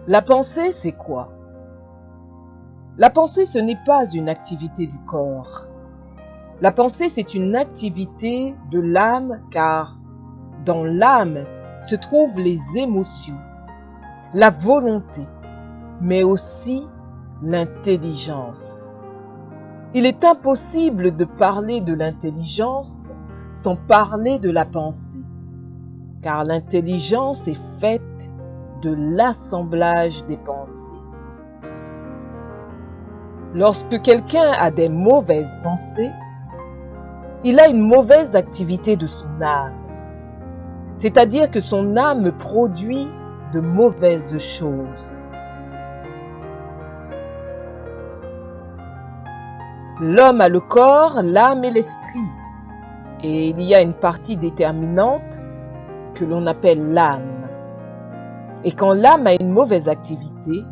La pensée, c'est quoi? La pensée, ce n'est pas une activité du corps. La pensée, c'est une activité de l'âme, car dans l'âme se trouvent les émotions, la volonté, mais aussi l'intelligence. Il est impossible de parler de l'intelligence sans parler de la pensée, car l'intelligence est faite de l'assemblage des pensées. Lorsque quelqu'un a des mauvaises pensées, il a une mauvaise activité de son âme, c'est-à-dire que son âme produit de mauvaises choses. L'homme a le corps, l'âme et l'esprit, et il y a une partie déterminante que l'on appelle l'âme. Et quand l'âme a une mauvaise activité,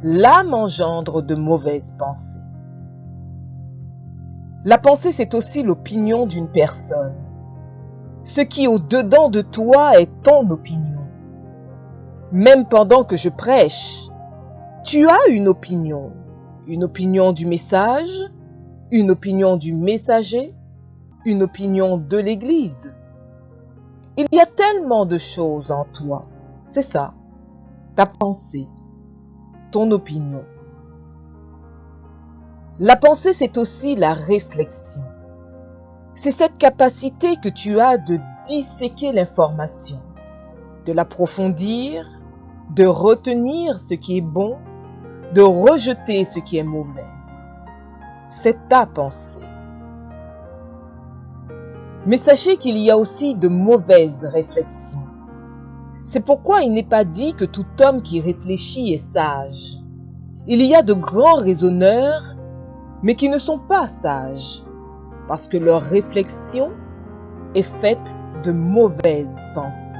l'âme engendre de mauvaises pensées. La pensée, c'est aussi l'opinion d'une personne. Ce qui est au-dedans de toi est ton opinion. Même pendant que je prêche, tu as une opinion du message, une opinion du messager, une opinion de l'Église. Il y a tellement de choses en toi. C'est ça, ta pensée, ton opinion. La pensée, c'est aussi la réflexion. C'est cette capacité que tu as de disséquer l'information, de l'approfondir, de retenir ce qui est bon, de rejeter ce qui est mauvais. C'est ta pensée. Mais sachez qu'il y a aussi de mauvaises réflexions. C'est pourquoi il n'est pas dit que tout homme qui réfléchit est sage. Il y a de grands raisonneurs, mais qui ne sont pas sages, parce que leur réflexion est faite de mauvaises pensées.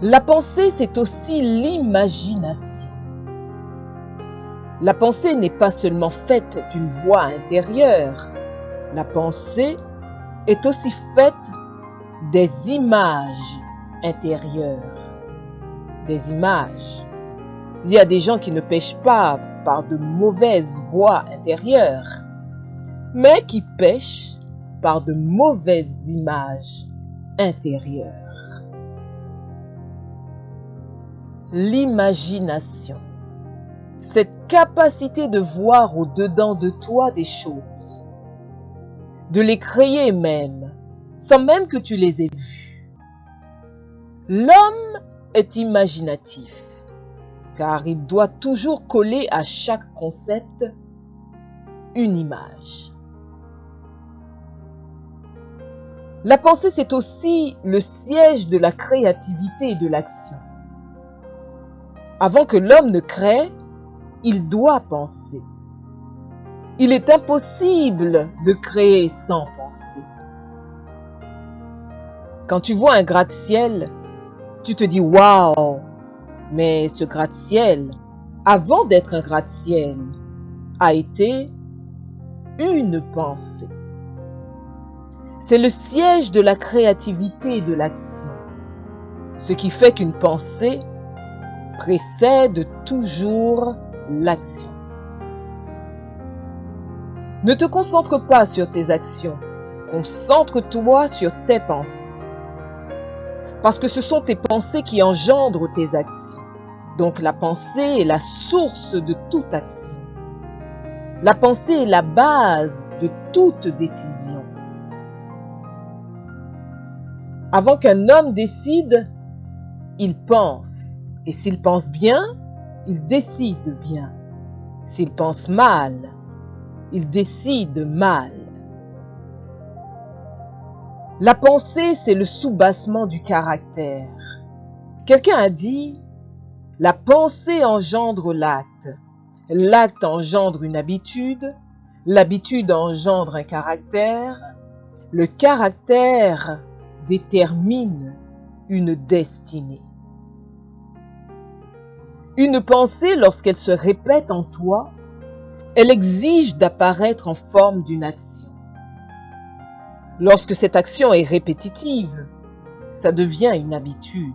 La pensée, c'est aussi l'imagination. La pensée n'est pas seulement faite d'une voix intérieure. La pensée est aussi faite des images intérieures. Des images. Il y a des gens qui ne pêchent pas par de mauvaises voix intérieures, mais qui pêchent par de mauvaises images intérieures. L'imagination. Cette capacité de voir au-dedans de toi des choses, de les créer même, sans même que tu les aies vues. L'homme est imaginatif, car il doit toujours coller à chaque concept une image. La pensée, c'est aussi le siège de la créativité et de l'action. Avant que l'homme ne crée, il doit penser. Il est impossible de créer sans penser. Quand tu vois un gratte-ciel, tu te dis « Waouh !» Mais ce gratte-ciel, avant d'être un gratte-ciel, a été une pensée. C'est le siège de la créativité et de l'action. Ce qui fait qu'une pensée précède toujours l'action. Ne te concentre pas sur tes actions, concentre-toi sur tes pensées. Parce que ce sont tes pensées qui engendrent tes actions. Donc la pensée est la source de toute action. La pensée est la base de toute décision. Avant qu'un homme décide, il pense. Et s'il pense bien, il décide bien. S'il pense mal, il décide mal. La pensée, c'est le soubassement du caractère. Quelqu'un a dit, la pensée engendre l'acte. L'acte engendre une habitude. L'habitude engendre un caractère. Le caractère détermine une destinée. Une pensée, lorsqu'elle se répète en toi, elle exige d'apparaître en forme d'une action. Lorsque cette action est répétitive, ça devient une habitude.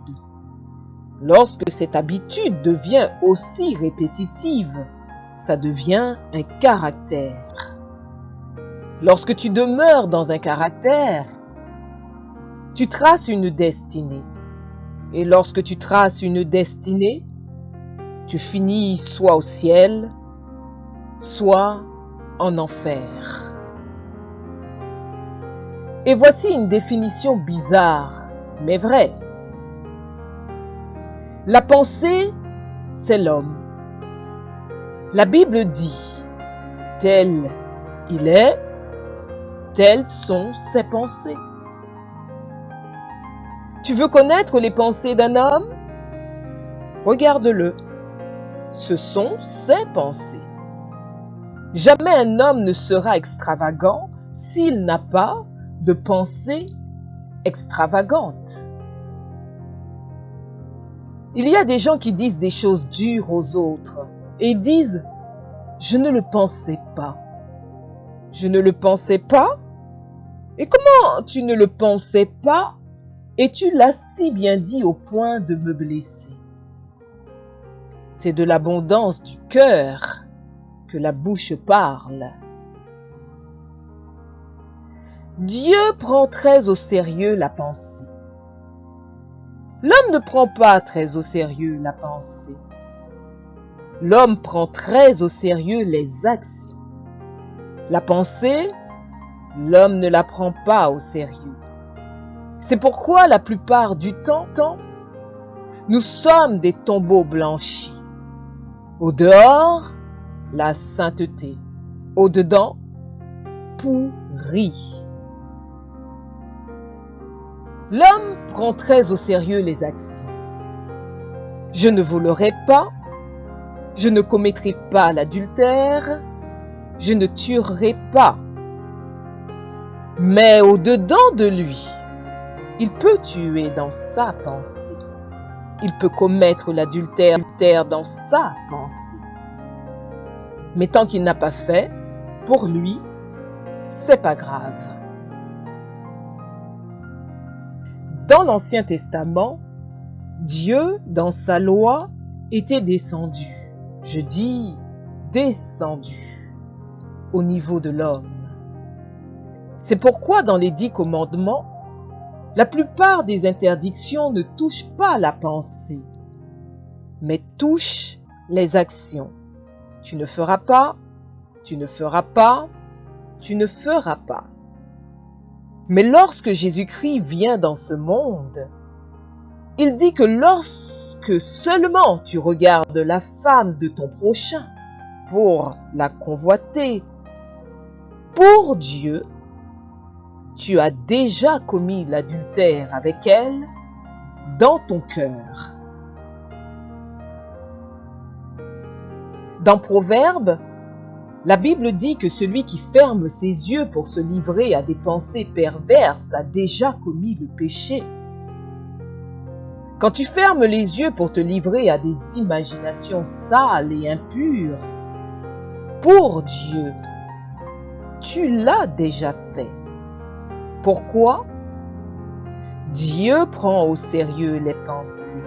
Lorsque cette habitude devient aussi répétitive, ça devient un caractère. Lorsque tu demeures dans un caractère, tu traces une destinée. Et lorsque tu traces une destinée, tu finis soit au ciel, soit en enfer. Et voici une définition bizarre, mais vraie. La pensée, c'est l'homme. La Bible dit, tel il est, telles sont ses pensées. Tu veux connaître les pensées d'un homme? Regarde-le. Ce sont ses pensées. Jamais un homme ne sera extravagant s'il n'a pas de pensée extravagante. Il y a des gens qui disent des choses dures aux autres et ils disent « je ne le pensais pas ». Je ne le pensais pas? Et comment tu ne le pensais pas et tu l'as si bien dit au point de me blesser? C'est de l'abondance du cœur que la bouche parle. Dieu prend très au sérieux la pensée. L'homme ne prend pas très au sérieux la pensée. L'homme prend très au sérieux les actions. La pensée, l'homme ne la prend pas au sérieux. C'est pourquoi la plupart du temps, nous sommes des tombeaux blanchis. Au dehors, la sainteté. Au dedans, pourri. L'homme prend très au sérieux les actions. Je ne volerai pas, je ne commettrai pas l'adultère, je ne tuerai pas. Mais au-dedans de lui, il peut tuer dans sa pensée. Il peut commettre l'adultère dans sa pensée. Mais tant qu'il n'a pas fait, pour lui, c'est pas grave. Dans l'Ancien Testament, Dieu, dans sa loi, était descendu. Je dis descendu au niveau de l'homme. C'est pourquoi dans les 10 commandements, la plupart des interdictions ne touchent pas la pensée, mais touchent les actions. Tu ne feras pas, tu ne feras pas, tu ne feras pas. Mais lorsque Jésus-Christ vient dans ce monde, il dit que lorsque seulement tu regardes la femme de ton prochain pour la convoiter, pour Dieu, tu as déjà commis l'adultère avec elle dans ton cœur. Dans Proverbes, la Bible dit que celui qui ferme ses yeux pour se livrer à des pensées perverses a déjà commis le péché. Quand tu fermes les yeux pour te livrer à des imaginations sales et impures, pour Dieu, tu l'as déjà fait. Pourquoi? Dieu prend au sérieux les pensées.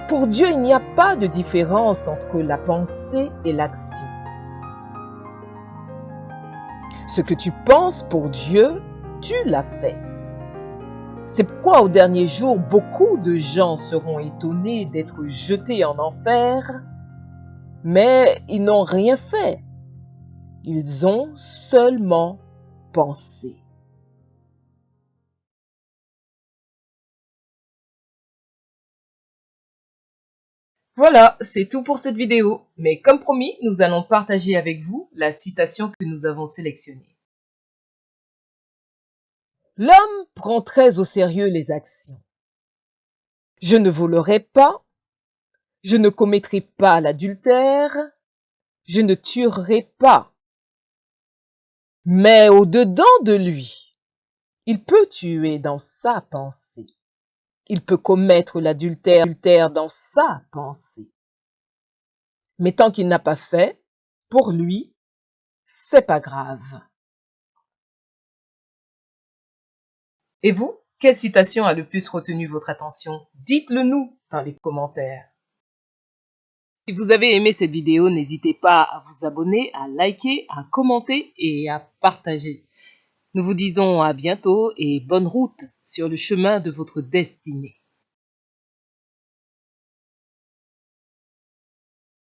Pour Dieu, il n'y a pas de différence entre la pensée et l'action. Ce que tu penses pour Dieu, tu l'as fait. C'est pourquoi au dernier jour, beaucoup de gens seront étonnés d'être jetés en enfer, mais ils n'ont rien fait. Ils ont seulement pensé. Voilà, c'est tout pour cette vidéo. Mais comme promis, nous allons partager avec vous la citation que nous avons sélectionnée. L'homme prend très au sérieux les actions. Je ne volerai pas, je ne commettrai pas l'adultère, je ne tuerai pas. Mais au-dedans de lui, il peut tuer dans sa pensée. Il peut commettre l'adultère dans sa pensée. Mais tant qu'il n'a pas fait, pour lui, c'est pas grave. Et vous, quelle citation a le plus retenu votre attention? Dites-le nous. dans les commentaires. Si vous avez aimé cette vidéo, n'hésitez pas à vous abonner, à liker, à commenter et à partager. Nous vous disons à bientôt et bonne route sur le chemin de votre destinée.